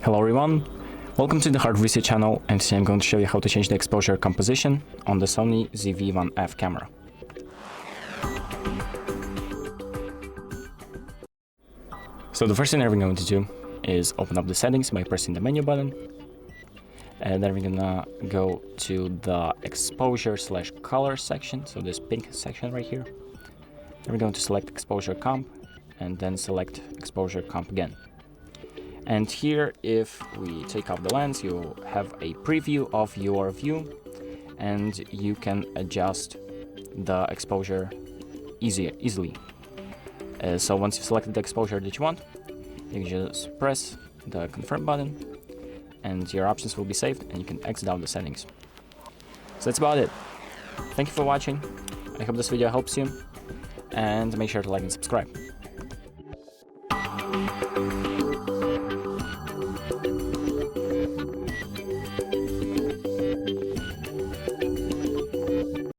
Hello everyone, welcome to the HardReset channel, and today I'm going to show you how to change the exposure composition on the SONY ZV-1F camera. So the first thing that we're going to do is open up the settings by pressing the menu button, and then we're gonna go to the exposure/color section, so this pink section right here. Then we're going to select exposure comp and then select exposure comp again. And here, if we take off the lens, you'll have a preview of your view, and you can adjust the exposure easily. So once you've selected the exposure that you want, you can just press the confirm button, and your options will be saved, and you can exit out the settings. So that's about it. Thank you for watching. I hope this video helps you, and make sure to like and subscribe.